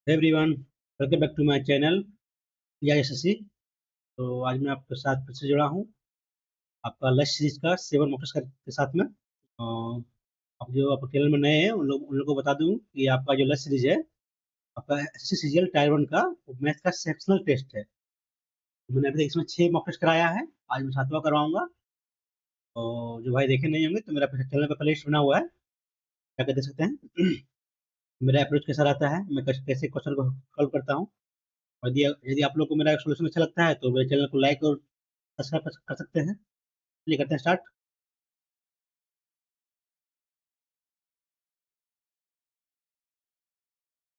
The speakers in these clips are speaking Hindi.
Everyone, welcome back to my channel PISSC। तो आज मैं आपके साथ फिर से जुड़ा हूँ आपका लक्ष्य सीरीज का 7 मॉडल्स के साथ में। अब जो आप चैनल में नए हैं उन लोग को बता दूं कि आपका जो लक्ष्य सीरीज है आपका SSC CGL टायर 1 का मैथ का सेक्शनल टेस्ट है। तो मैंने अभी तक इसमें 6 मॉक टेस्ट कराया है, आज मैं 7वां करवाऊंगा। तो जो भाई देखे नहीं होंगे तो मेरा चैनल पर प्लेलिस्ट बना हुआ है, जाकर देख सकते हैं। मेरा अप्रोच कैसा रहता है, मैं कैसे क्वेश्चन को सॉल्व करता हूँ। और यदि आप लोग को मेरा सोल्यूशन अच्छा लगता है तो मेरे चैनल को लाइक और सब्सक्राइब कर सकते हैं। चलिए करते हैं स्टार्ट।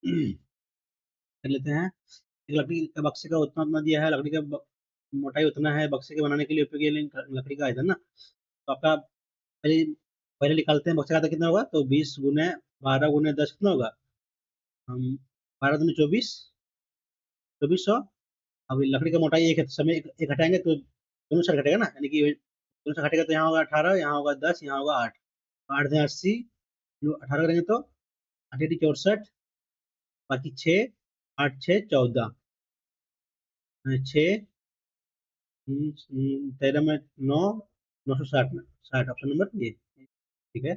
कर लेते हैं। एक लकड़ी का बक्से का उतना उतना दिया है, लकड़ी का मोटाई उतना है, बक्से के बनाने के लिए उपयोगी लकड़ी का आयतन ना। तो आपका पहले पहले निकालते हैं बक्से का आयतन कितना होगा। तो 20 × 12 × 10 कितना होगा। हम 12 × 2 = 24, 2400। अब ये लकड़ी का मोटाई एक है तो समय एक हटाएंगे तो दोनों साइड घटेगा ना, यानी कि दोनों साइड घटेगा तो यहाँ होगा 18, यहाँ होगा 10, यहाँ होगा 8। 8 × 10 = 80, 18 करेंगे तो 8 × 8 = 64, बाकी 6, 8 6 14, 6 13 में 9, 960 में 60, ऑप्शन नंबर ये ठीक है।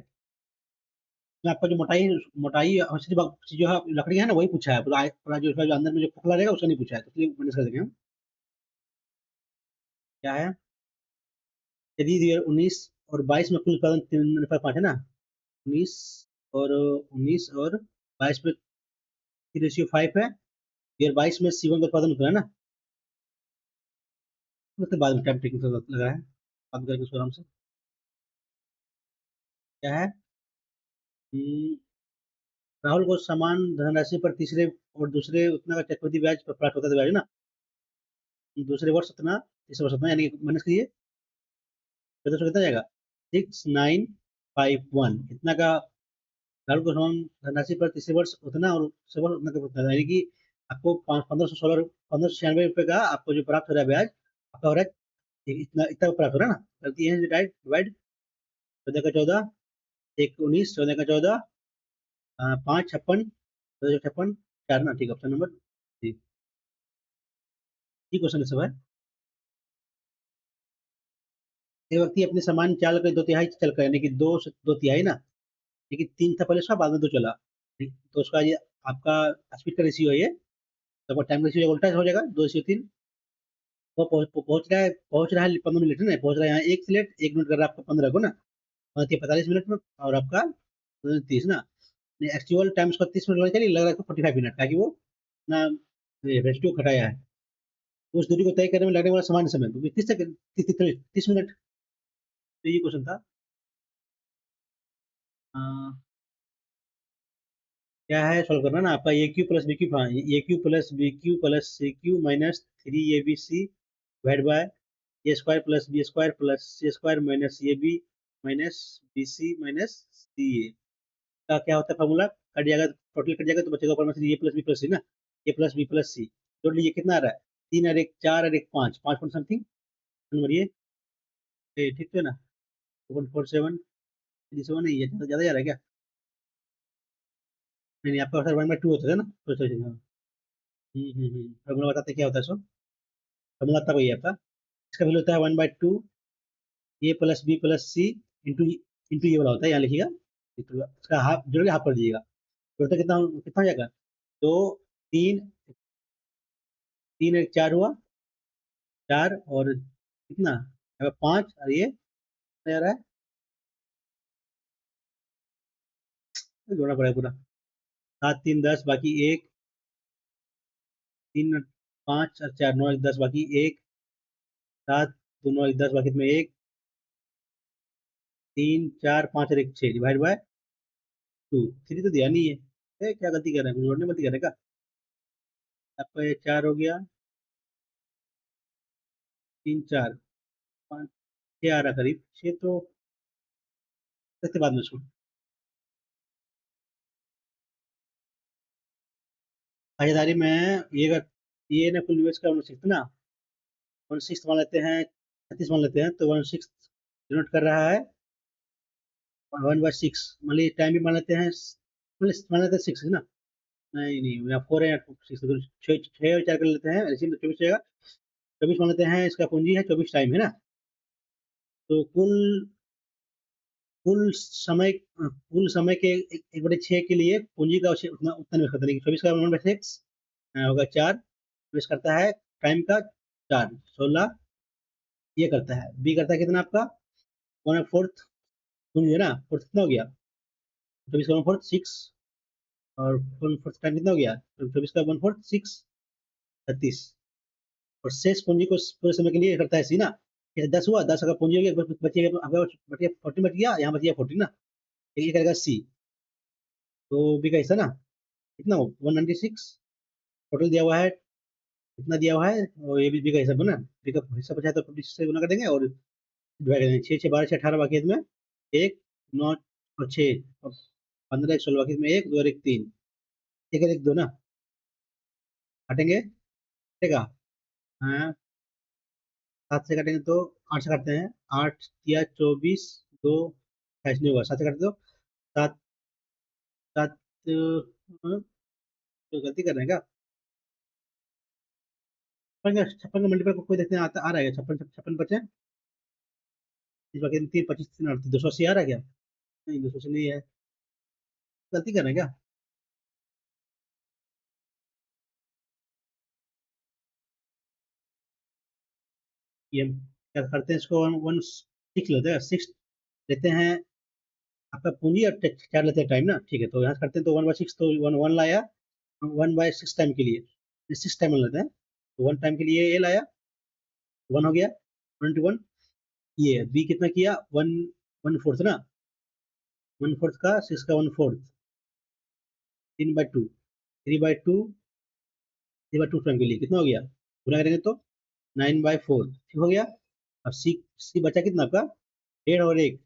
मैं आपका जो मोटाई मोटाई सिर्फ जो है लकड़ी है ना वही पूछा है, पूरा जो उसका जो अंदर में जो खोखला रहेगा उसका नहीं पूछा है, तो इसलिए मैंने कर देंगे हम। क्या है, यदि 19 और 22 में कुल उत्पादन 3:5 है ना। 19 और 22 में 3:5 है। ईयर 22 में C1 का उत्पादन होता है ना। मतलब बाद में टाइम टेकिंग लगा है, बात करेंगे उसको आराम से। क्या है, हम्म, राहुल को समान धनराशि पर तीसरे और दूसरे उतना का चक्रवृद्धि ब्याज प्राप्त होता था ब्याज ना। दूसरे वर्ष उतना, तीसरे वर्ष उतना, यानी कि माइनस कीजिए तो कितना जाएगा। 6951 इतना का राहुल को समान धनराशि पर तीसरे वर्ष उतना और दूसरे वर्ष उतना का प्राप्त होता है। यानी कि आपको 1596 रुपए का आपको जो प्राप्त हो रहा है ब्याज, आपका हो रहा है इतना इतना प्राप्त हो रहा है ना। गलती है डिवाइड डिवाइड। 14 का 14, एक 19, 14 का 14, 5 56, 14 56, 4 ना, ठीक, ऑप्शन नंबर जी। ये क्वेश्चन है सब है। एक व्यक्ति अपने सामान चाल कर 2/3 चल कर, यानी कि 2 2/3 ना, लेकिन 3 था पहले उसका, बाद में 2 चला। ठीक, तो उसका ये आपका स्पीड का रेशियो है ये। तो टाइम का रेशियो उल्टा हो जाएगा, 2:3। वो पहुंच रहा है 15 मिनट में, पहुंच रहा है यहाँ 1 से लेट 1 मिनट कर रहा है आपका 15 को ना, और 45 मिनट में, और आपका 30 ना। एक्चुअल टाइम उसका 30 मिनट लगना चाहिए, लग रहा है 45 मिनट, ताकि वो ना रेशियो घटाया है। तो उस दूरी को तय करने में लगने वाला सामान्य समय क्योंकि 30 सेकंड, 30 मिनट। तो ये क्वेश्चन था। अ, क्या है सॉल्व करना ना आपका, A Q + B Q, हाँ, A Q + B Q + C Q - 3 ABC divide by A² + B² + C² - AB - BC - CA का क्या होता है फॉर्मूला। कट जाएगा, टोटल कट जाएगा तो बचेगा ऊपर में से A + B + C ना। A + B + C टोटल ये कितना आ रहा है, 3 और 1 4 और 1 5, 5 पॉइंट समथिंग नंबर ये। ठीक है ना। 2.47 7 नहीं है, ज्यादा जा रहा है क्या। नहीं नहीं, आपका 1/2 होता है ना, तो फॉर्मूला बताते क्या होता है सो। फॉर्मूला तब वही है आपका, इसका वैल्यू होता है 1/2 A + B + C into into ये वाला होता है, यहाँ लिखिएगा। तो इसका हाफ जोड़ के हाफ कर दीजिएगा, तो होता है कितना कितना हो जाएगा। तो तीन, 3 1 4 हुआ, 4 और कितना, 5, और ये कितना जा रहा है, जोड़ना पड़ेगा पूरा। 7 3 10 बाकी एक, 3 5 और 4 9 1 10 बाकी एक, 7 2 9 1 10 बाकी में एक, 3 4 5 और 1 6 डिवाइड बाय 2। 3 तो दिया नहीं है। क्या गलती कर रहे हैं, कुछ जोड़ने में गलती कर रहे हैं क्या। आपका ये 4 हो गया, 3 4 5 6 आ रहा करीब 6 तो इसके बाद में इसको साझेदारी में ये ना कुल निवेश का 1/6 ना, 1/6 मान लेते हैं, 36 मान लेते हैं, तो 1/6 डिनोट कर रहा है 1/6। मान लीजिए टाइम भी मान लेते हैं, मान लेते हैं 6 है ना। नहीं नहीं, या 4 है या 6, छः छः और 4 कर लेते हैं, ऐसे में तो 24 रहेगा। 24 मान लेते हैं, इसका पूंजी है 24 टाइम, है ना। तो कुल समय के 1/6 के लिए पूंजी का उतना उतना नहीं करता, लेकिन 24 का 1/6 होगा 4, 24 करता है टाइम का 4, 16 ये करता है। बी करता है कितना आपका 1/4 पूंजी, है ना। फोर्थ कितना हो गया, 24 का 1/4 6, और 1/4 टाइम कितना हो गया, तो 24 का 1/4 6, 36। और शेष पूंजी को पूरे समय के लिए करता है सी ना। जैसे 10 हुआ, 10 अगर पूंजी हो गया, बचिएगा आपका, बचिए 14 बच गया, यहाँ बच गया 14 ना, ये करेगा सी। तो बी का हिस्सा ना कितना हो 196, टोटल दिया हुआ है, कितना दिया हुआ है, और ये भी बी का हिस्सा बना। बी का हिस्सा बचा है तो 56 से गुना कर देंगे और डिवाइड कर देंगे। 6 6 12 6 18 बाकी है इसमें, 1 9 और 6 और 15 1 16 बाकी इसमें 1 2 और 1 3, 1 1 2 ना, काटेंगे कटेगा। हाँ, 7 से काटेंगे तो 8 से काटते हैं, 8 या 24 2 28 नहीं होगा, 7 से काटते तो 7 7 तो गलती कर रहे हैं क्या। 56 का मल्टीपल कोई देखते हैं आता आ रहा है 56 56 बचे, इस बाकी 3 25 3 38 280 आ रहा है क्या, नहीं 280 नहीं है, गलती कर रहे हैं क्या। ये हम क्या करते हैं, इसको 1 6 लेते हैं, 6 लेते हैं आपका पूंजी, और 4 लेते हैं टाइम ना, ठीक है। तो यहाँ से करते हैं तो 1/6 तो 1 लाया, 1/6 टाइम के लिए 6 टाइम लेते हैं, तो 1 टाइम के लिए ये लाया, 1 हो गया 21। ये बी कितना किया, 1/4 ना, 1/4 का 6 का 1/4, 3/2, 3/2, 3/2 टाइम के लिए कितना हो गया, पूरा करेंगे तो 9/4, ठीक हो गया। अब सी सी बचा कितना आपका, 1.5 और 1,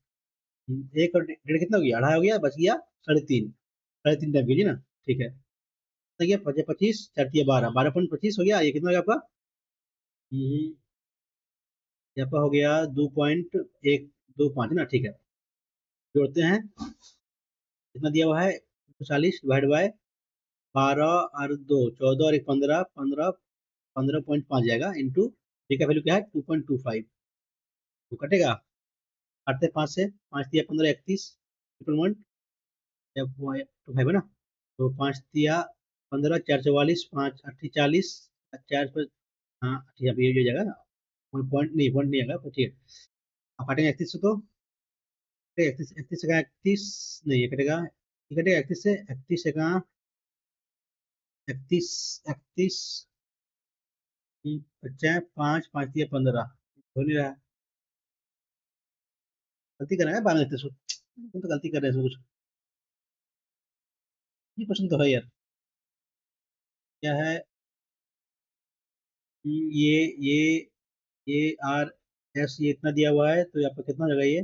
1 और 1.5 कितना हो गया, 2.5 हो गया, बच गया 3.5, 3.5 टाइम के लिए ना, ठीक है। कितना गया 25, 4 दिया 12, 12.25 हो गया, ये कितना हो गया आपका, हम्म, ये आपका हो गया 2.125 ना, ठीक है। जोड़ते हैं, कितना दिया हुआ है 40 डिवाइड बाय 12 और 2 14 और 1 15, 15.5 जाएगा इंटू, बी का वैल्यू क्या है 2.25, तो कटेगा, काटते 5 से, 5 दिया 15 31, ट्रिपल वन, 25 है ना। तो 5 दिया 15, 4 44, 5 8 40, 4 पर, हाँ ठीक है, अब ये हो जाएगा ना, कोई पॉइंट नहीं आएगा, तो ठीक है। अब काटेंगे 31 से, तो 31 31 से कहाँ 31 नहीं, ये कटेगा, ये कटेगा 31 से, 31 से कहाँ 31 31, बच्चा है 5 5 दिया 15, हो नहीं रहा, गलती कर रहे हैं 12 31, तो गलती कर रहे हैं कुछ, ये क्वेश्चन तो है यार, क्या है, ये आर एस ये इतना दिया हुआ है, तो ये आपका कितना हो जाएगा, ये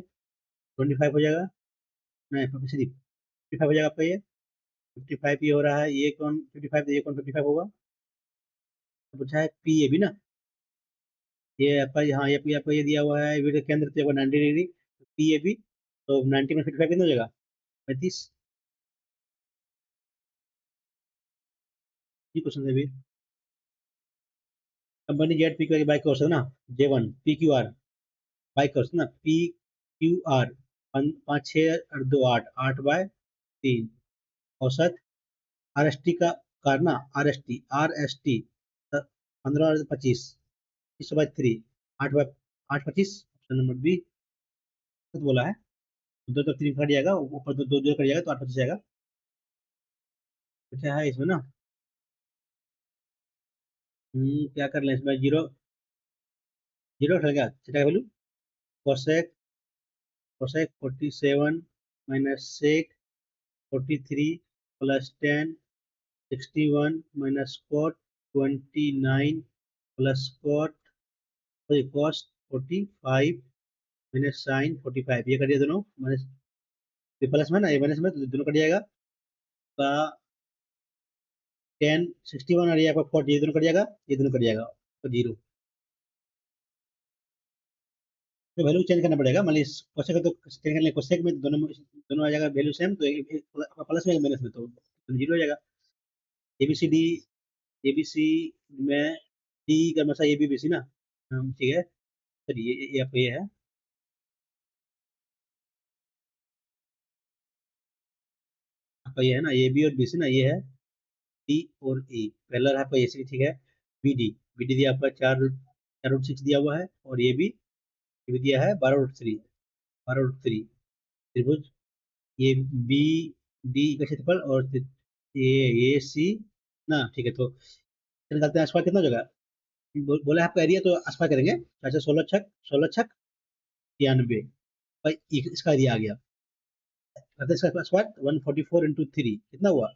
25 हो जाएगा, नहीं 55 हो जाएगा आपका, ये 55 ये हो रहा है, ये कौन 55, ये कौन 55 होगा, तो पूछा है पी ए बी ना, ये आपका, हाँ ये पी आपका ये दिया हुआ है वीडियो के अंदर, तो 90 डिग्री पी ए बी, तो 90 में 55 कितना हो जाएगा 35, ये क्वेश्चन है भी। Company Z P Q bike course है ना, J1 P Q R bike course ना, पी क्यू आर 5 6 और 2 8 8/3 औसत, आर एस टी का करना, आर एस टी 15 और 25, 20/3, 8 8 25, ऑप्शन नंबर बी तो बोला है। दो तो 3 कट जाएगा, ऊपर तो 2 2 कट जाएगा, तो 8 25 जाएगा। तो क्या है इसमें ना, क्या कर लें इसमें, जीरो जीरो रख गया, थीटा का value, cosec cosec 47 minus sec 43 plus 10, 61 minus cot 29 plus cot, cos 45 minus sine 45, ये कर दिया दोनों माइनस, ये प्लस में ना, ये माइनस में, तो दोनों कट जाएगा, का 10 61 और ये आपका 40, ये दोनों कट जाएगा, ये दोनों कट जाएगा, तो जीरो, तो वैल्यू चेंज करना पड़ेगा, मान लीजिए कोसेक है तो चेंज कर लें, कोसेक में दोनों दोनों आ जाएगा वैल्यू सेम, तो प्लस में माइनस में तो जीरो हो जाएगा। ABCD, ABC में D का मतलब ABBC ना, ठीक है। चलिए ये आपका ये है, आपका ये है ना AB और BC ना, ये है D और E। पहला है आपका AC, ठीक है। BD, BD दिया आपका 4√6 दिया हुआ है, और ये भी दिया है 12√3, 12√3 त्रिभुज। ये बी डी का क्षेत्रफल, और ये सी ना, ठीक है। तो चलिए करते हैं, आसपास कितना हो जाएगा। बोला है आपका एरिया, तो आसपास करेंगे। अच्छा, 16 छक 93, भाई इसका एरिया आ गया। करते हैं इसका आसपास 144 × 3 कितना हुआ।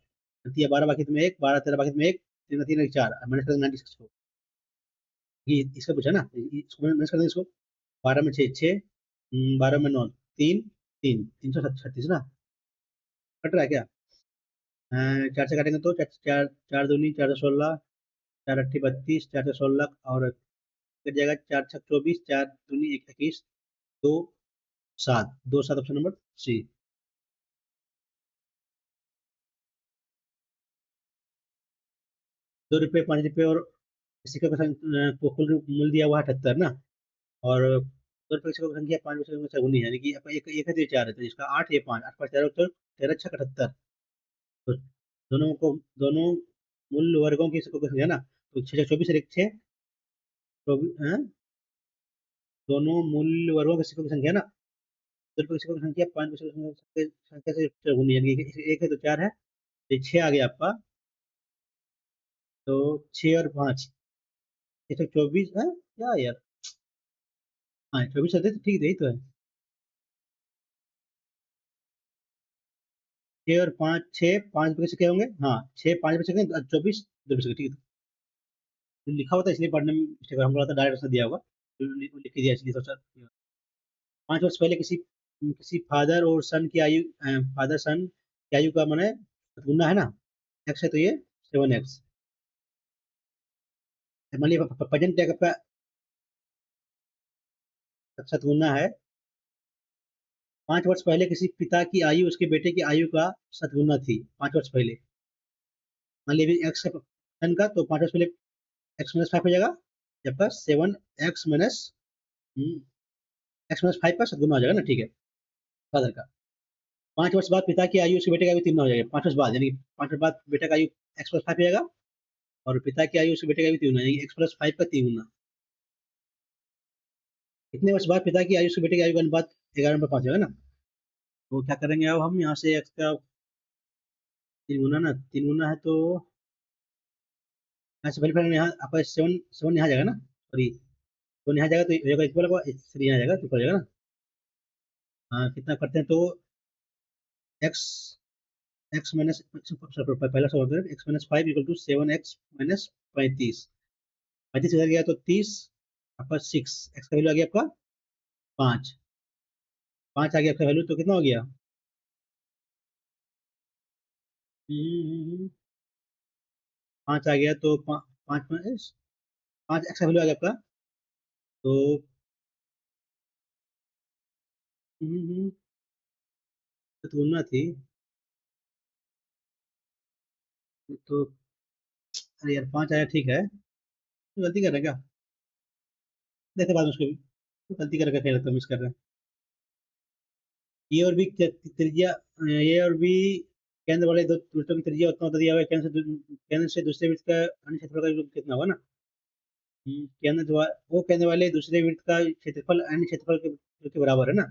12 बाकी में एक, 12 13 बाकी में एक, 3 3 1 4, मैंने कर 96 को। ये इसका पूछा ना, इसको मैंने कर दें इसको। 12 में 6 6, 12 में 9 3 3, 336 ना। कट रहा है क्या। 4 से काटेंगे तो चार चार, 4 दूनी 4 16, 4 8 32, 4 16, और कट जाएगा। 4 6 24, 4 दूनी 21, 2 7, 2 7 ऑप्शन नंबर सी। 2 रुपये 5 रुपये और सिक्के का को कुल मूल्य दिया हुआ है 78 ना। और 2 रुपये सिक्के की संख्या 5 रुपये की संख्या 19, यानी कि आपका एक एक है तो ये 4 है, तो इसका 8 ये 5, 8 5 13, तो 13 6 78। तो दोनों मूल वर्गों की सिक्कों की संख्या ना, तो 6 24 और 1 6, 24, दोनों मूल वर्गों के सिक्कों की संख्या ना, 2 रुपये की सिक्कों की संख्या 5 रुपये की संख्या से चौगुनी, यानी कि एक है तो 4 है, ये 6 आ गया आपका। तो 6 और 5, 124 है क्या यार। हाँ 24 होते तो ठीक है, यही तो है। 6 और 5, 6 5 रुपये से क्या होंगे, हाँ 6 5 रुपये से 24 2 रुपये से, ठीक है। तो लिखा होता है इसलिए पढ़ने में मिस्टेक, हम बोला था डायरेक्ट उसने दिया होगा, तो लिख के दिया इसलिए सोचा। 5 वर्ष पहले किसी किसी फादर और सन की आयु, फादर सन की आयु का माने गुना है ना, एक्स है तो ये 7x। मान लीजिए प्रेजेंट टैग का सतगुना है। 5 वर्ष पहले किसी पिता की आयु उसके बेटे की आयु का सतगुना थी, 5 वर्ष पहले। मान लीजिए एक्स का सन का, तो 5 वर्ष पहले x-5 हो जाएगा, जबकि 7x x-5 का सदगुना हो जाएगा ना, ठीक है, फादर का। 5 वर्ष बाद पिता की आयु उसके बेटे का आयु 3 हो जाएगा, 5 वर्ष बाद, यानी कि 5 वर्ष बाद बेटे का आयु x+5 हो जाएगा, और पिता की आयु उसके बेटे का आयु 3 यानी x+5 का 3 गुना। इतने वर्ष बाद पिता की आयु उसके बेटे की आयु का अनुपात 11:5 होगा ना। तो क्या करेंगे, अब हम यहाँ से x का 3 गुना ना, 3 गुना है तो यहाँ से पहले यहाँ आपका 7 7 यहाँ जाएगा ना, सॉरी 7 यहाँ जाएगा, तो ये हो जाएगा इक्वल होगा, 3 यहाँ जाएगा तो इक्वल हो जाएगा ना। हाँ कितना करते हैं, तो x एक्स माइनस पहला सवाल करें, x-5 = 7x - 35, 35 इधर गया तो 30, आपका 6, एक्स का वैल्यू आ गया आपका 5, 5 आ गया आपका वैल्यू, तो कितना हो गया। 5 आ गया तो 5 एक्स का वैल्यू आ गया आपका। तो तो तुलना थी, तो अरे यार 5 आया, ठीक है, तो गलती कर रहे हैं क्या, देखते बाद में उसको भी, तो गलती करके खेल तो मिस कर रहे हैं। ये और भी त्रिज्या, ये और भी केंद्र वाले दो वृत्तों की त्रिज्या उतना होता दिया हुआ है, केंद्र से दूसरे वृत्त का अन्य क्षेत्रफल का योग कितना होगा ना। वो केंद्र वाले दूसरे वृत्त का क्षेत्रफल अन्य क्षेत्रफल के बराबर है ना।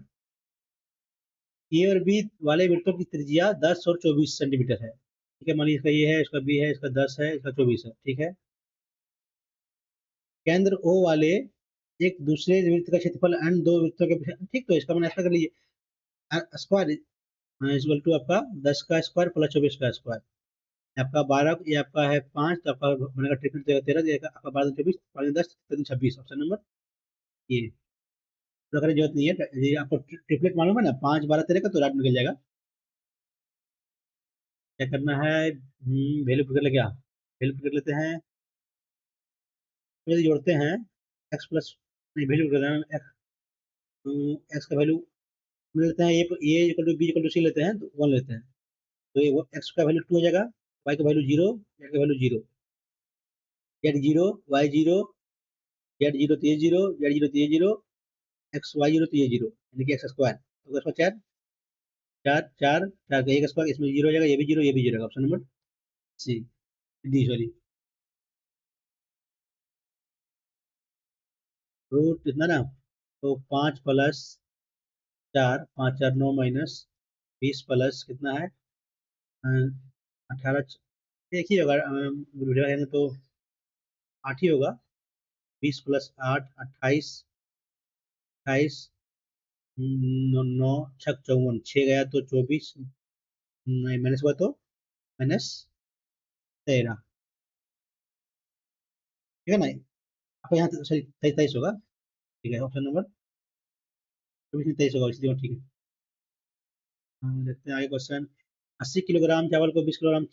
ए और बी वाले वृत्तों की त्रिज्या 10 और 24 सेंटीमीटर है, ठीक है। मान लीजिए इसका ये है, इसका बी है, इसका 10 है, इसका 24 है, ठीक है। केंद्र ओ वाले एक दूसरे वृत्त का क्षेत्रफल अन्य दो वृत्तों के, ठीक, तो इसका मैंने ऐसा कर लीजिए, स्क्वायर इक्वल टू आपका 10 का स्क्वायर प्लस 24 का स्क्वायर, आपका 12, ये आपका है 5, तो आपका बनेगा ट्रिपल 13 देगा आपका 12 24, 10 13 26, ऑप्शन नंबर ये। तो करने की जरूरत नहीं है, ये आपको ट्रिपलेट मालूम है ना, 5 12 13 का, तो रात निकल जाएगा। क्या करना है, वैल्यू पुट कर ले क्या, वैल्यू पुट कर लेते हैं, फिर जोड़ते हैं एक्स प्लस, नहीं वैल्यू पुट करते हैं, एक्स का वैल्यू लेते हैं, ये equal to B equal to C लेते हैं, तो 1 लेते हैं, तो ये एक्स का वैल्यू 2 हो जाएगा, वाई का वैल्यू 0, जेड का वैल्यू 0, जेड 0, वाई 0, जेड 0 तो ये 0, जेड 0 तो ये 0, एक्स वाई 0 तो ये 0, यानी कि एक्स स्क्वायर। तो इसमें 4 4 4 4 का एक स्क्वायर, इसमें 0 हो जाएगा, ये भी 0, ये भी 0 option number C, D sorry. Root इतना ना, तो 5 + 4, 5 4 9 माइनस 20 प्लस कितना है 18, एक ही होगा, रहेंगे तो 8 ही होगा। 20 + 8 28, 28 9 छक 54, 6 गया तो 24, नहीं माइनस हुआ तो -13, ठीक है ना। आपको यहाँ सॉरी 23 होगा, ठीक है ऑप्शन नंबर 24 23 होगा, इसलिए ठीक है। देखते हैं आगे क्वेश्चन। 80 किलोग्राम चावल को 20 किलोग्राम,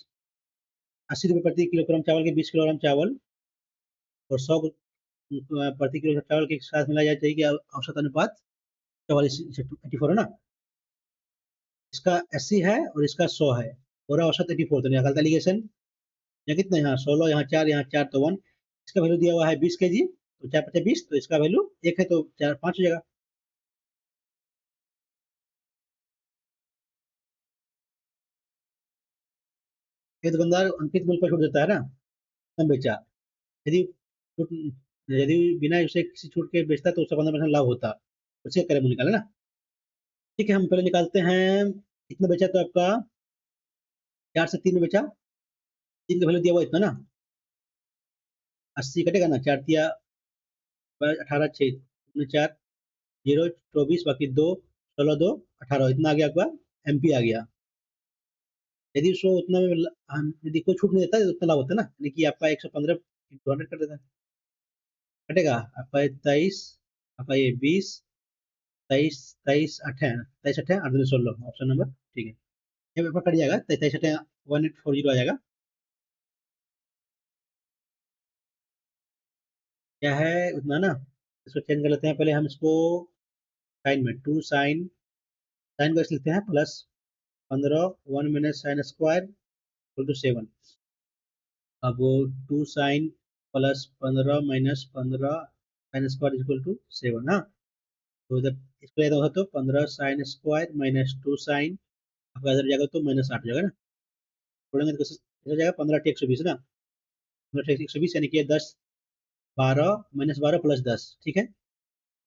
80 रुपये प्रति किलोग्राम चावल के 20 किलोग्राम चावल और 100 प्रति किलो चावल के साथ मिलाया जाए, चाहिए कि औसत अनुपात 44:84 है ना। इसका 80 है और इसका 100 है, पूरा औसत 84, तो निकालता एलिगेशन। यहाँ कितना, यहाँ 16, यहाँ 4, यहाँ 4 तो 1। इसका वैल्यू दिया हुआ है 20 kg, तो 4 × 20, तो इसका वैल्यू 1 है, तो 4 5 हो जाएगा। ये दुकानदार अंकित मूल्य पर छूट देता है ना, कम बेचा। यदि छूट, यदि बिना उसे किसी छूट के बेचता तो उसका 15% लाभ होता, उसे करे मूल्य निकाले ना। ठीक है, हम पहले निकालते हैं। इतना बेचा तो आपका 4 से 3 में बेचा, 3 का वैल्यू दिया हुआ इतना ना, 80 कटेगा ना, 4 दिया 18, 6 4 0 24, बाकी 2 16 2 18, इतना आ गया आपका एमपी आ गया। यदि उसको उतना में यदि कोई छूट नहीं देता तो उतना लाभ होता है ना, यानी कि आपका 115 × 100 कर देता है, कटेगा आपका 23, आपका ये 20, 23 23 8 23 8 8 16, ऑप्शन नंबर ठीक है। ये पेपर कट जाएगा, 23 8 1840 आ जाएगा। क्या है उतना ना, इसको चेंज कर लेते हैं। पहले हम इसको साइन में 2 साइन, साइन को इस लेते हैं plus 15 1 minus sine square equal to 7। अब वो 2 sine plus 15 minus 15 sine square equal to 7 हाँ। तो जब इसको लेते हो तो 15 साइन स्क्वायर माइनस 2 साइन, आपका इधर जाएगा तो -8 हो जाएगा ना। थोड़ा तो हो जाएगा 15 × 120 ना, 15 × 120 यानी कि 10 12 -12 + 10, ठीक है।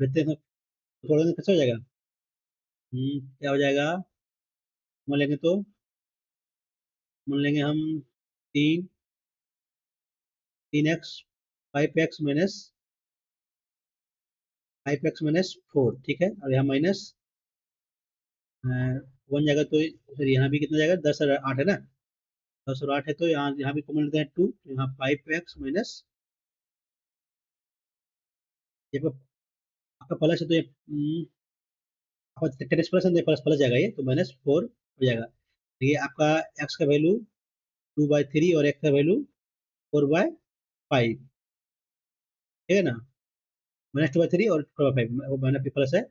लेते हैं थोड़ा कैसे हो जाएगा, क्या हो जाएगा, मान लेंगे तो, मान लेंगे हम 3 3x 5x -4, ठीक है। और यहाँ माइनस 1 जाएगा तो फिर यहाँ भी कितना जाएगा, 10 और 8 है ना, 10 और 8 है, तो यहाँ यहाँ भी कॉमन लेते हैं 2, तो यहाँ 5x माइनस, ये आपका प्लस है तो ये आपका टेन प्लस है, प्लस प्लस जाएगा, ये तो -4 हो जाएगा। ये आपका x का वैल्यू 2/3 और x का वैल्यू 4/5, ठीक है ना। -2/3 और 4/5, वो माइनस प्लस है।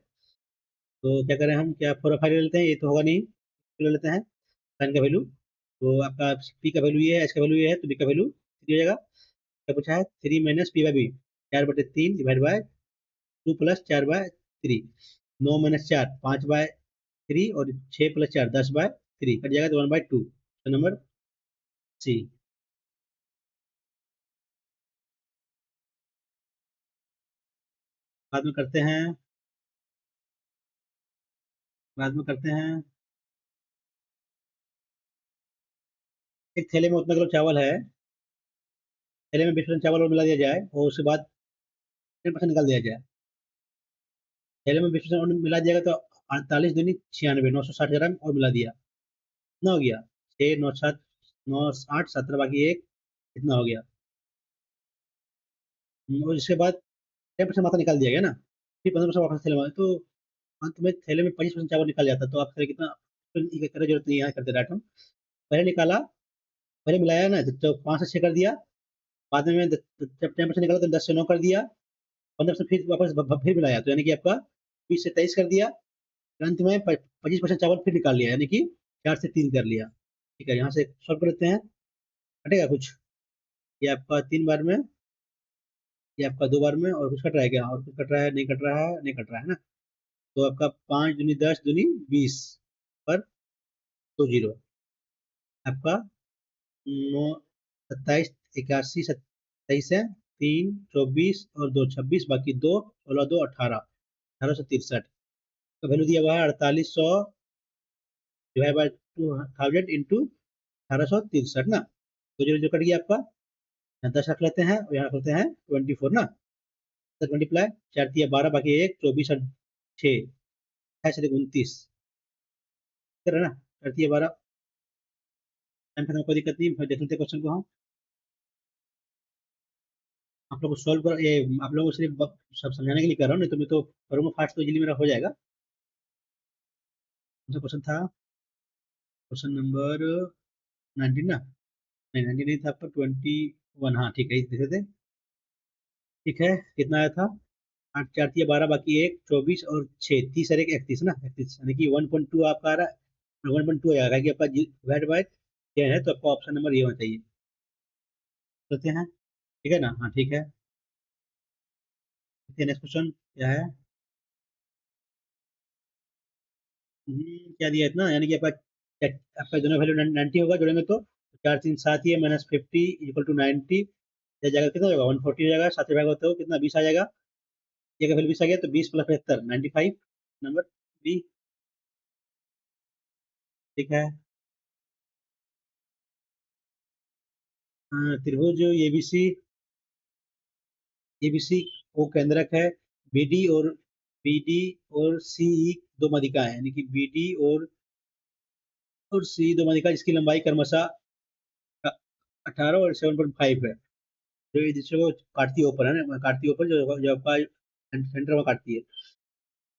तो क्या करें हम, क्या 4/5 ले लेते हैं, ये तो होगा नहीं, ले लेते हैं साइन का वैल्यू। तो आपका पी का वैल्यू ये है, एच का वैल्यू ये है, तो बी का वैल्यू 3 हो जाएगा। क्या पूछा है, 3 माइनस पी/बी, 4/3 डिवाइड बाय 2 प्लस 4/3, 9 माइनस 4 5/3, और 6 + 4 10/3, कट जाएगा तो 1/2, तो नंबर सी। बाद में करते हैं, बाद में करते हैं। एक थैले में उतना किलो चावल है, थैले में 20% चावल और मिला दिया जाए और उसके बाद 10% निकाल दिया जाए। थैले में 20% और मिला दिया तो 48 दूनी 96, 960 ग्राम और मिला दिया, कितना हो गया, 6 9 7 9 8 17, बाकी एक, कितना हो गया। और इसके बाद 10% मात्रा निकाल दिया गया ना, फिर 15% वापस थैले में, तो अंत में थैले में 25% चावल निकल जाता, तो आप थैले कितना करने जरूरत नहीं है, यहाँ करते डाटा पहले निकाला, पहले मिलाया ना, तो 5 से 6 कर दिया, बाद में जब 10% निकाला तो 10 से 9 कर दिया, 15% फिर वापस फिर मिलाया, तो यानी कि आपका 20 से 23 कर दिया, अंत में 25% चावल फिर निकाल लिया, यानी कि 4 से 3 कर लिया। ठीक है, यहाँ से सॉल्व कर लेते हैं। कटेगा कुछ? ये आपका 3 बार में, ये आपका 2 बार में, और कुछ कट रहा है क्या? और कुछ कट रहा है? नहीं कट रहा है, नहीं कट रहा है ना। तो आपका 5 दूनी 10 दूनी 20 पर 2 जीरो, आपका 9 27 81 27 है, 3 24 और 2 26, बाकी 2 16 2 18, 1863 का वैल्यू दिया हुआ है 4800 डिवाइड बाय 2000 इंटू 1863 ना। तो जो जो कट गया आपका, यहाँ 10 रख लेते हैं और यहाँ रख लेते हैं 24 ना। 10 मल्टीप्लाई 4 दिया 12, बाकी 1 24 और 6 28 29 कर रहे ना, कर दिया 12। टाइम खत्म, कोई दिक्कत नहीं, फिर देख लेते क्वेश्चन को हम। आप लोग को सॉल्व कर, ये आप लोगों को सिर्फ सब समझाने के लिए कर रहा हूँ, नहीं तो मैं तो करूँगा फास्ट, तो इजीली मेरा हो जाएगा। कौन सा क्वेश्चन था? क्वेश्चन नंबर 19 ना? नहीं 19 नहीं था आपका, 21, हाँ ठीक है, देखे थे। ठीक है, कितना आया था? 8 4 दिया 12, बाकी 1 24 और 6 30 और 1 31 ना, 31 यानी कि 1.2 आपका आ रहा है। 1.2 आएगा कि आपका डिवाइड बाय 10 है, तो आपका ऑप्शन नंबर ये होना चाहिए। करते हैं, ठीक है ना? हाँ ठीक है। नेक्स्ट क्वेश्चन क्या है? क्या दिया इतना, यानी कि आपका आपका दोनों वैल्यू 90 होगा जोड़ेंगे तो 4 3 7 ही है, माइनस 50 इक्वल टू 90। यह जाएगा कितना होगा? 140 हो जाएगा, 7 भाग होता है कितना, 20 आ जाएगा। ये का वैल्यू 20 आ गया, तो 20 प्लस 75 95, नंबर बी। ठीक है। त्रिभुज एबीसी, एबीसी को केंद्रक है, बीडी और बीडी और सी दो माध्यिका है, यानी कि बीडी और सी दो माध्यिका जिसकी लंबाई क्रमशः 18 और 7.5 है। जो ये जिससे वो काटती है ऊपर, है ना, काटती है ऊपर, जो जो आपका सेंटर में काटती है।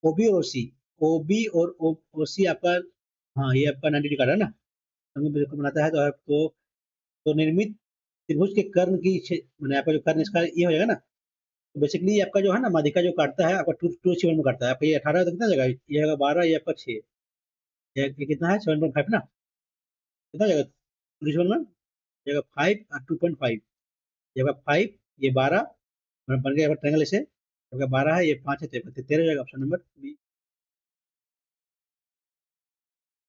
ओबी और सी, ओबी और ओसी आपका, हाँ ये आपका 90 काटा है ना। हमें बिल्कुल बनाता है तो आपको, तो निर्मित त्रिभुज के कर्ण की मैंने आपका जो कर्ण इसका ये हो जाएगा ना। तो बेसिकली आपका जो है ना माध्यिका जो काटता है आपका 2 2 में काटता है। आपका ये 18 तो कितना जगह, ये होगा 12, ये आपका 6, ये कितना है 7.5 ना, कितना जगह 2 में, जगह 5 और 2.5, जगह 5, ये 12, बन गया ट्रायंगल ऐसे, जगह 12 है, ये 5 है, तो 13 हो जाएगा, ऑप्शन नंबर बी।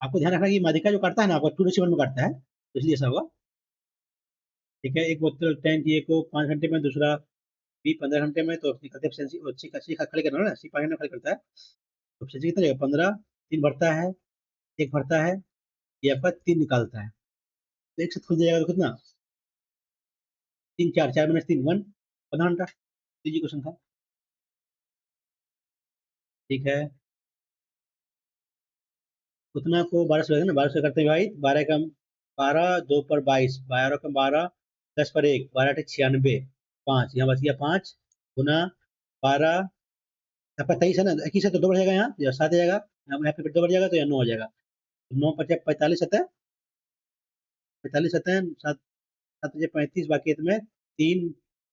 आपको ध्यान रखना कि माध्यिका जो काटता है ना आपका 2 में काटता है, तो इसलिए ऐसा होगा। ठीक है, एक बोतल टैंक ये को 5 घंटे में, दूसरा बी 15 घंटे में, तो अपनी कहते हैं सी सी खाली करना है ना, सी 5 घंटे में खाली करता है, तो सी कितना जाएगा 15, 3 भरता है, एक भरता है, ये आपका 3 निकालता है, तो एक से खुल जाएगा तो कितना, 3 4 4 माइनस 3 1, 15 घंटा। तो ये क्वेश्चन था। ठीक है, उतना को 12 से ना, 12 से करते हैं भाई, 12 कम 12 2 पर 22, 12 कम 12, 10 पर 1, 12 96, 5 यहाँ बच गया 5, गुना 12, आपका 23 है ना, 21 है तो 2 बढ़ जाएगा, यहाँ या 7 आ जाएगा, यहाँ पे 2 बढ़ जाएगा तो यहाँ 9 हो जाएगा। 9 पचे 45 सतह, 45 सतह 7, 7 पचे 35, बाकी इसमें 3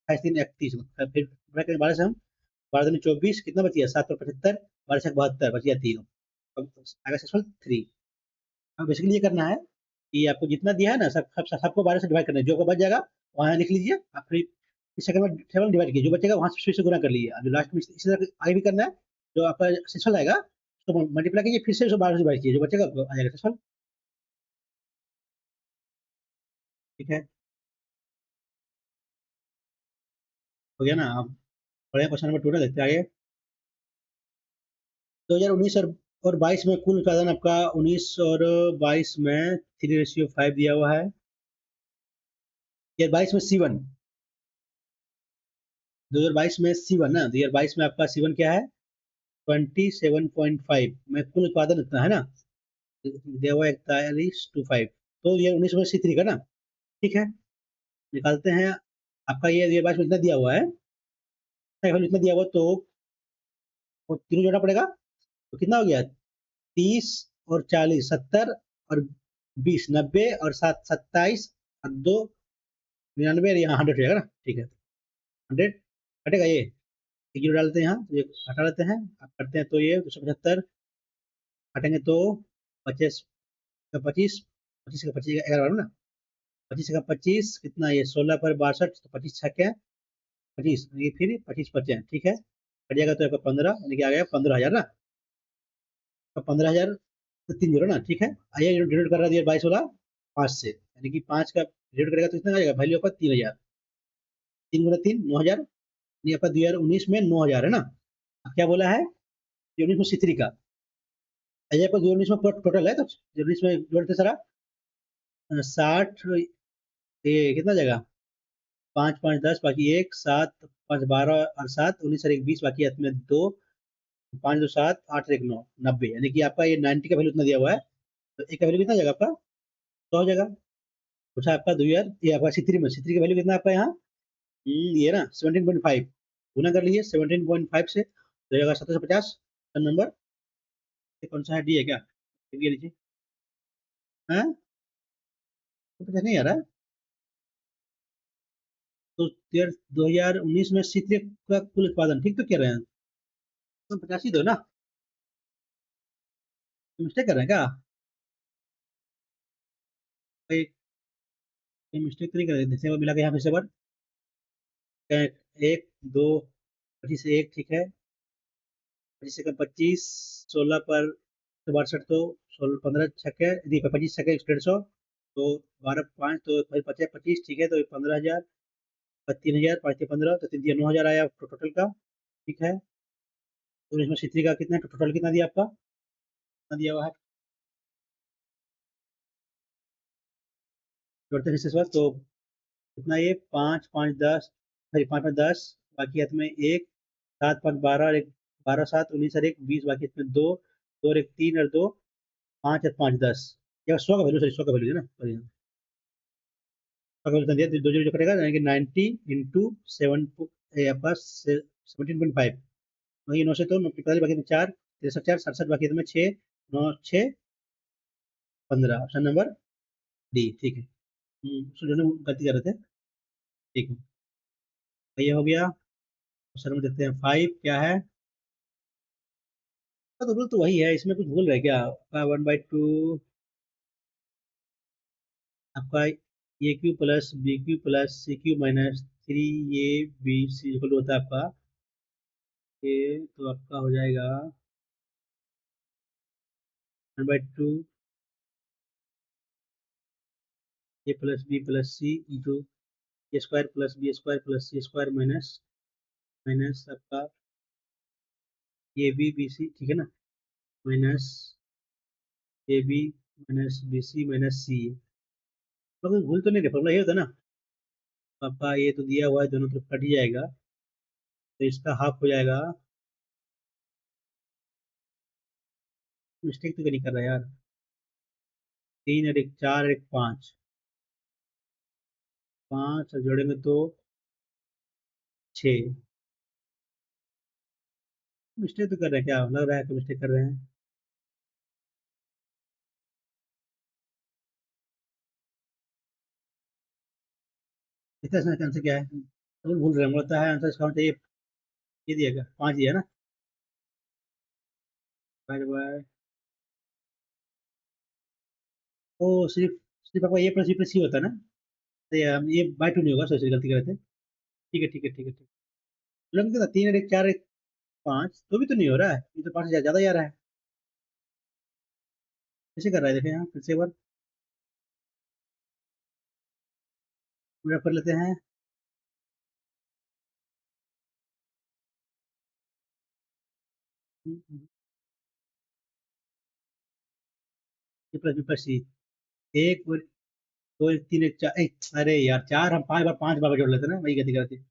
28 3 31, फिर ब्रैकेट 12 से हम 12 दिन 24, कितना बच गया 7 और 75, 12 से 72 बच गया 3। अब आगे सेक्शन 3। अब बेसिकली ये करना है कि आपको जितना दिया है ना सबको 12 से डिवाइड करना है, जो आपको बच जाएगा वहाँ लिख लीजिए, आप फिर इस सेकंड में 7 डिवाइड कीजिए, जो बचेगा वहाँ से फिर से गुना कर लीजिए, अब जो लास्ट में इसी तरह आगे भी करना है। जो आपका सेक्शन आएगा उसको मल्टीप्लाई कीजिए, फिर से उसे 12 से डिवाइड कीजिए, जो बचेगा वो आ जाएगा सेक्शन। ठीक है, हो गया ना। अब बढ़िया, क्वेश्चन नंबर 2 देखते हैं आगे। 2019 और 22 में कुल उत्पादन आपका 19 और 22 में 3:5 दिया हुआ है। ये 22 में C1, 2022 में C1 ना, 2022 में आपका C1 क्या है 27.5 में, कुल उत्पादन इतना है ना, दिया हुआ है 41.25, तो ये 19 में C3 का ना। ठीक है, निकालते हैं। आपका ये 22 में इतना दिया हुआ है, इतना दिया हुआ, तो वो तीनों जोड़ना पड़ेगा, तो कितना हो गया 30 और 40 70 और 20 90 और 7 27 और 2 99, और यहाँ 100 हो जाएगा ना। ठीक है, 100 कटेगा, ये एक जीरो डालते हैं यहाँ, तो ये हटा लेते हैं, आप करते हैं तो ये 275 हटेंगे तो 25 का 25, 25 का 25 11 ना, 25 का 25 कितना, ये 16 पर 62, तो 25 छक्के 25, ये फिर 25 बचे, ठीक है, कट जाएगा तो आपका 15, यानी कि आ गया 15,000 ना, तो 15,000 तो 3 जीरो ना, ठीक है। आइए डिनोट कर रहा है 22 वाला 5 से, यानी कि 5 का डिनोट करेगा तो कितना आ जाएगा, वैल्यू आपका 3,000, 3 गुना 3 9,000, यानी आपका 2019 में 9,000 है ना। अब क्या बोला है, 2019 में C3 का, अजय आपका 2019 में टोटल है, तो 2019 में जोड़ते सारा 60, ये कितना जाएगा, 5 5 10 बाकी 1 7 5 12 और 7 19 और 1 20 बाकी हाथ में 2 5 2 7 8 1 9 90, यानी कि आपका ये 90 का वैल्यू इतना दिया हुआ है, तो एक का वैल्यू कितना जाएगा आपका, 100 हो जाएगा। पूछा आपका 2000, ये आपका C3 का वैल्यू कितना है आपका यहाँ, ये ना 17.5, गुना कर लीजिए 17.5 से, तो जाएगा 1750। नंबर कौन सा है, डी है क्या, ये लीजिए, हाँ तो पता नहीं आ रहा है। तो 2019 में C3 का कुल उत्पादन, ठीक तो कह रहे हैं, तो 50 ही दो ना, मिस्टेक कर रहे हैं क्या, कोई मिस्टेक तो नहीं कर रहे, जैसे वो मिला के यहाँ फिर से बार, एक दो 25 से एक, ठीक है, 25 से 25, 16 पर 62, तो 16 15 छक्के, 25 छक्के 150, तो 12 5 तो फिर 50 25, ठीक है, तो 15,000, 3,000 5 15, तो 3 9,000 आया टोटल का, ठीक है। तो इसमें C3 का कितना टोटल कितना दिया आपका, कितना दिया हुआ है, जोड़ते हैं इसके बाद, तो कितना, ये 5 5 10, सॉरी 5 5 10, बाकी हाथ में 1 7 5 12 एक 12 7 19 और 1 20, बाकी हाथ में 2 2 और 1 3 और 2 5 और 5 10, या 100 का वैल्यू, सॉरी 100 का वैल्यू है ना, सॉरी 100 का वैल्यू दिया, दो जीरो जो करेगा, यानी कि 90 इंटू 7, आपका 17.5, वही 9 से तो 45 बाकी में 4 63 4 67 बाकी में 6 9 6 15, ऑप्शन नंबर डी, ठीक है। स्टूडेंट गलती कर रहे थे, ठीक है, तो ये हो गया। ऑप्शन में देखते हैं 5 क्या है, तो रूल तो वही है, इसमें कुछ भूल रहे क्या, आपका 1/2 आपका A cube plus B cube plus C cube minus 3 AB equal होता है आपका, ये तो आपका हो जाएगा 1/2 A plus B plus C into A square plus B square plus C square minus minus आपका ए बी बी सी, ठीक है ना, minus A B minus B C minus C, तो कोई भूल तो नहीं है, फॉर्मूला ये होता है ना, आपका ये तो दिया हुआ है, दोनों तरफ कट ही जाएगा, तो इसका हाफ हो जाएगा, मिस्टेक तो नहीं कर रहा यार, 3 और 1 4 और 1 5, 5 और जोड़ेंगे तो 6, मिस्टेक तो कर रहे हैं क्या, लग रहा है कि मिस्टेक कर रहे हैं, इसका इसका आंसर क्या है, तो भूल रहे हैं, बोलता है आंसर इसका आंसर ये दिएगा 5 दिया ना, बाय बाय, तो सिर्फ सिर्फ आपका ए प्लस बी प्लस सी होता है ना, तो ये बाय टू नहीं होगा, सोच गलती कर रहे थे, ठीक है ठीक है ठीक है ठीक है, लगता था 3 और 1 4 1 5, तो भी तो नहीं हो रहा है, ये तो 5 से ज्यादा ही आ रहा है, कैसे कर रहा है, देखें यहाँ फिर से एक बार पूरा कर लेते हैं, ए प्लस बी प्लस सी, एक और 2 1 3 1 4 अरे यार 4 हम 5 बार जोड़ लेते हैं ना, वही गलती करते हैं,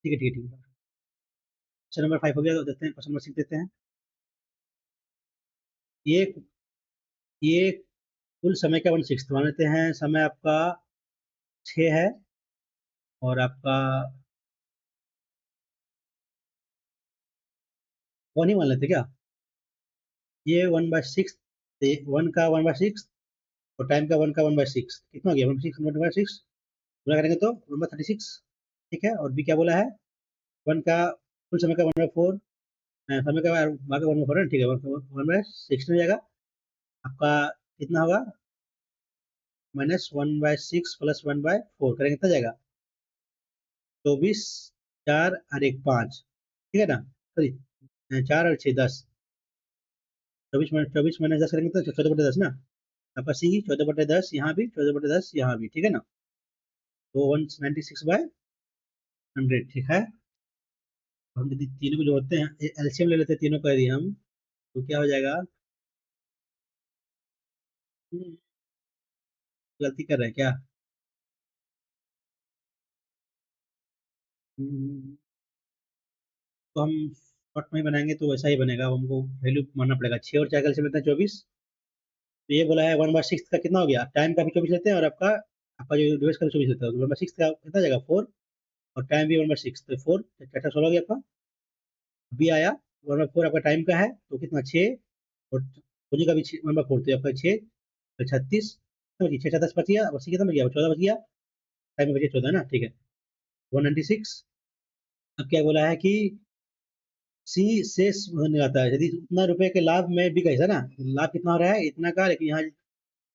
ठीक है ठीक है ठीक है। क्वेश्चन नंबर 5 हो गया, तो देखते हैं क्वेश्चन नंबर 6 देते हैं, ये ये कुल समय का 1/6 मान लेते हैं, समय आपका 6 है, और आपका वन ही मान लेते क्या, ये 1/6, वन का 1/6 और टाइम का 1/6, कितना हो गया, 1/6 पूरा करेंगे तो 1/36, ठीक है, और बी क्या बोला है, वन का कुल समय का 1/4, समय का भाग का 1/4 है, ठीक है, 1/6 हो जाएगा, आपका कितना होगा, माइनस 1/6 प्लस 1/4 करेंगे कितना जाएगा? 24, 4 और 1 5, ठीक है ना? सॉरी, 4 और 6 10, 24 माइनस 10 करेंगे तो 14/10 ना। आपका सी 14/10, यहाँ भी 14/10, यहाँ भी, ठीक है ना? तो 196/100, ठीक है। हम यदि तीनों को जोड़ते हैं, एलसीएम ले लेते हैं तीनों का यदि हम, तो क्या हो जाएगा? हम्म, गलती कर रहे हैं क्या? हम्म, तो हम शॉर्ट में ही बनाएंगे तो वैसा ही बनेगा, हमको वैल्यू मानना पड़ेगा। 6 और 4 का एलसीएम लेते हैं 24। तो ये बोला है 1/6 का कितना हो गया? टाइम का भी 24 लेते हैं, और आपका आपका जो डिवाइस का भी 24 लेते हैं, तो 1/6 का कितना जाएगा? 4। और टाइम भी 1/6, तो 4 चार 16 हो गया आपका। बी आया 1/4, आपका टाइम का है तो कितना? 6। और पूंजी का भी 1/4, तो आपका 6 तो 36, छः 7 बच गया, और सी कितना बच गया? 14 बच गया। टाइम में बचे 14 ना, ठीक है। 196। अब क्या बोला है कि सी शेष होने आता है यदि उतना रुपए के लाभ में बिक गई है ना, लाभ कितना हो रहा है? इतना का, लेकिन यहाँ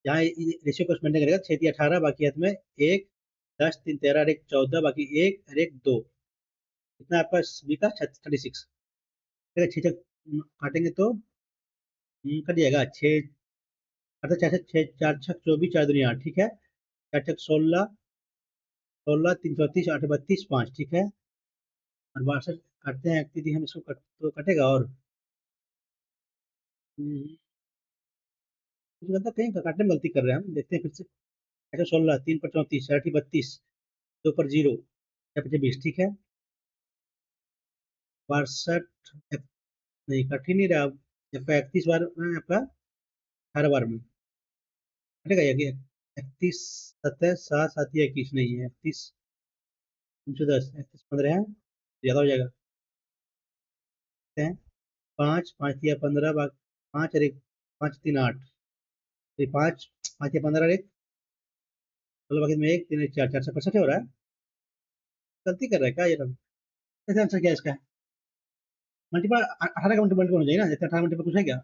यहाँ रेशियो को मेंटेन करेगा। 6 3 18, बाकी हाथ में 1 10 3 13 और 1 14, बाकी 1 और 1 2, इतना आपका बिका 36। ठीक है, 6 काटेंगे तो कट जाएगा। 6 अर्थात 4 6 4 6 24, 4 दूनी 8, ठीक है। 4 6 16, 16 3 34 8 32 5, ठीक है। और 62 काटते हैं, यदि हम इसको तो कटेगा। और मुझे लगता है कहीं काटने में गलती कर रहे हैं हम, देखते हैं फिर से। अच्छा, 16 3 पर 34 6 32, 2 पर 0, 6 पचे 20, ठीक है। 62 नहीं कट ही नहीं रहा अब। आपका 31 बार में, आपका 18 बार में कटेगा ये। 31 7 7 7 या 21 नहीं है, 31 310, 31 15 है, ज्यादा हो जाएगा। देखते हैं। 5 5 या 15, 5 और 1 5 3 8, 5 5 या 15 और 1 16, बाकी में 1 3 1 4 4 से 65 हो रहा है। गलती कर रहा है क्या ये लोग? ऐसा आंसर क्या है इसका? मल्टीपल 18 का मल्टीपल हो जाएगा ना, जैसे 18 मल्टीपल कुछ है क्या?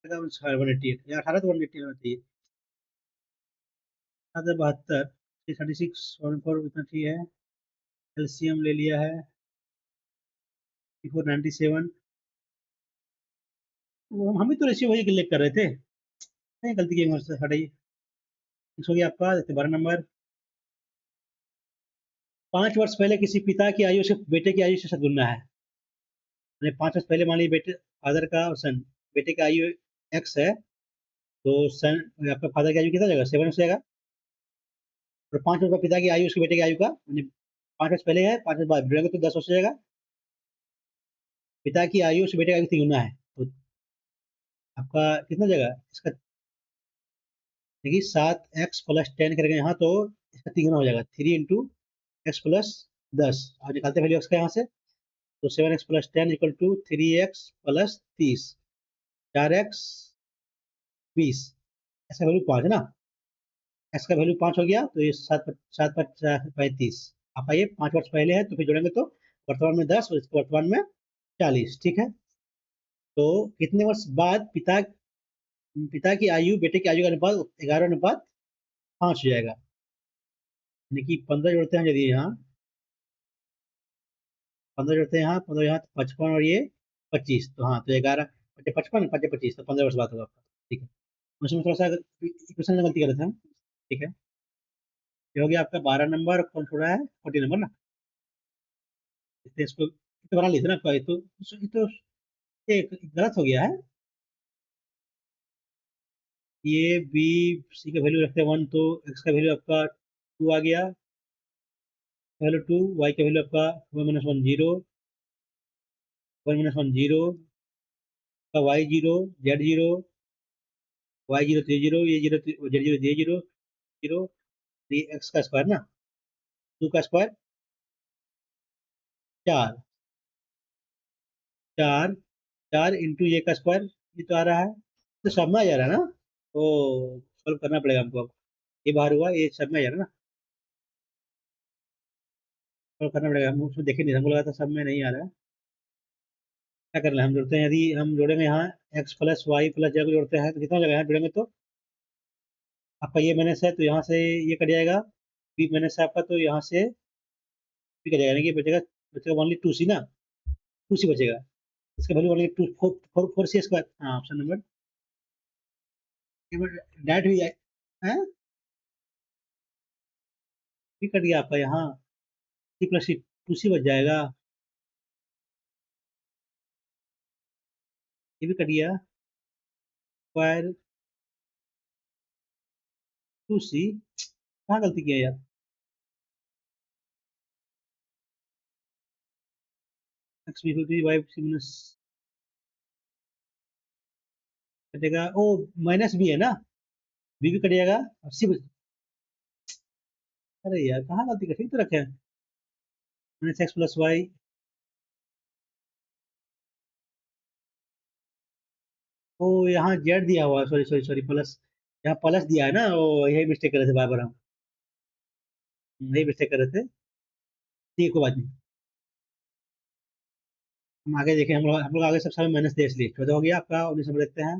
188 या 18 तो 180 होना चाहिए। 72, 36 4 इतना ठीक है। एलसीएम ले लिया है 497। वो हम भी तो रेशियो वही क्लिक कर रहे थे, नहीं गलती की मुझसे, हटाइए। हो गया आपका, जैसे 12 नंबर। 5 वर्ष पहले किसी पिता की आयु से बेटे की आयु से सदगुना है। मैंने 5 वर्ष पहले मान लीजिए बेटे फादर का और सन, बेटे की आयु एक्स है, तो सन आपका फादर की आयु कितना जाएगा? 7 वर्ष जाएगा। और 5 वर्ष का पिता की आयु उसके बेटे की आयु का, 5 वर्ष पहले है, 5 वर्ष बाद जुड़ेंगे तो 10 वर्ष हो जाएगा। पिता की आयु उसके बेटे की आयु 3 गुना है, तो आपका कितना जाएगा इसका? देखिए 7x + 10 करेंगे यहाँ तो इसका 3 गुना हो जाएगा। 3 × x + 10, और निकालते वैल्यू x का यहाँ से, तो 7x + 10 = 3x + 30, 4x 20, इसका वैल्यू 5 है ना। x का वैल्यू 5 हो गया, तो ये 7 7 35। आपका ये 5 वर्ष पहले है, तो फिर जोड़ेंगे तो वर्तमान में 10 और इसके वर्तमान में 40, ठीक है। तो कितने वर्ष बाद पिता पिता की आयु बेटे की आयु का अनुपात 11:5 हो जाएगा? यानी कि 15 जोड़ते हैं यदि यहाँ, 15 जोड़ते हैं यहाँ, 15 यहाँ, तो 55 और ये 25, तो हाँ, तो 11 पचे 55 पचे 25, तो 15 वर्ष बाद होगा आपका, ठीक है। उसमें थोड़ा सा इक्वेशन में गलती कर रहे थे हम, ठीक है। ये हो गया आपका 12 नंबर, और कौन छोड़ा है? 40 नंबर ना। इसको तो बना लिए थे ना आपका, ये गलत हो गया है। ये बी सी का वैल्यू रखते हैं 1, तो एक्स का वैल्यू आपका 2 आ गया, वैल्यू 2, वाई का वैल्यू आपका 1 - 1 0, 1 - 1 0 का, वाई 0 जेड 0, वाई 0 3 0, ये 0 जेड 0 जे 0 0, एक्स का स्क्वायर ना, 2 का स्क्वायर 4, 4 4 इंटू ये का स्क्वायर, ये तो आ रहा है, तो सब में आ जा रहा है ना। तो सॉल्व करना पड़ेगा हमको अब। ये बाहर हुआ, ये सब में आ जा रहा है ना, सॉल्व करना पड़ेगा। हम उसमें देखे नहीं, हमको लगा था सब में नहीं आ रहा है। क्या करना है, हम जोड़ते हैं, यदि हम जोड़ेंगे यहाँ x + y + z को जोड़ते हैं तो कितना हो जाएगा? यहाँ जोड़ेंगे तो आपका ये माइनस है तो यहाँ से ये कट जाएगा, बी माइनस है आपका तो यहाँ से बी कट जाएगा, यानी कि बचेगा बचेगा ओनली 2c ना, 2c बचेगा। इसका वैल्यू ओनली 4c स्क्वायर। हाँ, ऑप्शन नंबर डायरेक्ट भी है, बी कट गया आपका यहाँ, सी प्लस सी 2c बच जाएगा, ये भी कट गया, स्क्वायर 2c। कहाँ गलती किया यार, एक्स भी equal to y C minus कटेगा, ओ माइनस बी है ना, बी भी कट जाएगा और सी बच। अरे यार कहाँ गलती कर, ठीक तो रखे हैं, माइनस एक्स प्लस वाई, ओ यहाँ जेड दिया हुआ है, सॉरी सॉरी सॉरी प्लस, यहाँ प्लस दिया है ना, वो यही मिस्टेक कर रहे थे बार बार हम, यही मिस्टेक कर रहे थे, ठीक है कोई बात नहीं। हम आगे देखें, हम लोग आगे सब सारे माइनस दे, इसलिए 14 हो गया आपका, 19 नंबर देखते हैं,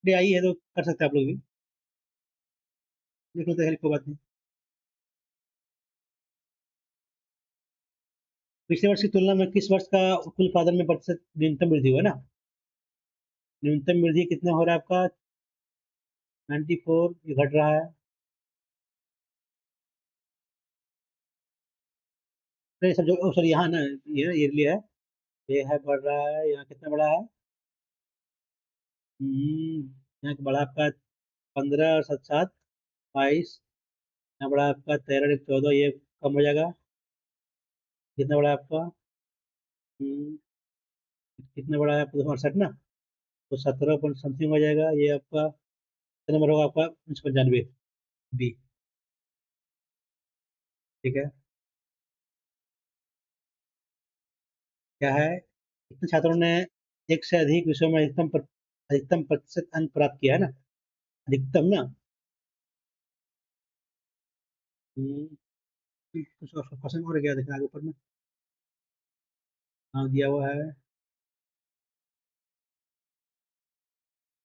ये आई है तो कर सकते हैं आप लोग भी, देख लेते हैं, कोई बात नहीं। पिछले वर्ष की तुलना में किस वर्ष का कुल उत्पादन में प्रतिशत न्यूनतम वृद्धि हुआ ना, न्यूनतम वृद्धि कितना हो रहा है आपका, 94, ये घट रहा है, नहीं सब जो सॉरी यहाँ ना, ये लिया है, ये है बढ़ रहा है, यहाँ कितना बड़ा है, यहाँ बड़ा आपका 15 और 7 7 22, यहाँ बड़ा आपका 13 और 14, ये कम हो जाएगा, कितना बड़ा है आपका, हम्म, कितना बड़ा है आपका 68 ना, तो 17 पॉइंट समथिंग हो जाएगा, ये आपका कितना नंबर होगा आपका 95 बी, ठीक है। क्या है, कितने छात्रों ने एक से अधिक विषयों में अधिकतम प्रतिशत अंक प्राप्त किया है ना, अधिकतम ना, कुछ क्वेश्चन और क्या देखा आगे ऊपर में, हाँ दिया हुआ है,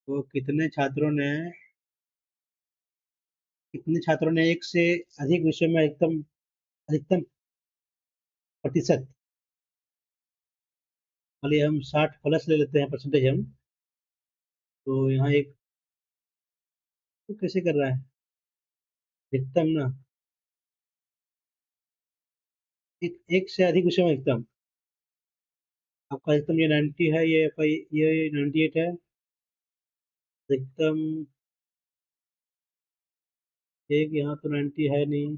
तो कितने छात्रों ने एक से अधिक विषय में अधिकतम अधिकतम प्रतिशत, मान हम 60 प्लस ले लेते हैं परसेंटेज हम, तो यहाँ एक, तो कैसे कर रहा है, अधिकतम ना, एक से अधिक विषय में अधिकतम, आपका अधिकतम ये 90 है, ये 98 है, अधिकतम एक, यहाँ तो 90 है नहीं,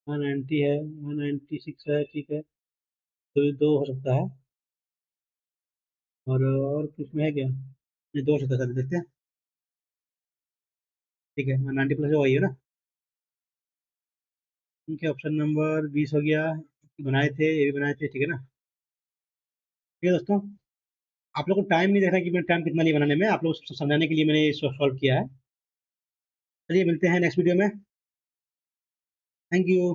यहाँ 90 है, यहाँ 96 है, ठीक है, तो ये दो हो सकता है, और कुछ में है क्या, ये दो हो सकता है, देखते हैं, ठीक है, 90 प्लस वही है ना, ठीक है, ऑप्शन नंबर 20 हो गया, बनाए थे, ये भी बनाए थे, ठीक है ना। ठीक है दोस्तों, आप लोग को टाइम नहीं देखना कि मैंने टाइम कितना नहीं बनाने में, आप लोग को समझाने के लिए मैंने सॉल्व किया है। चलिए मिलते हैं नेक्स्ट वीडियो में, थैंक यू।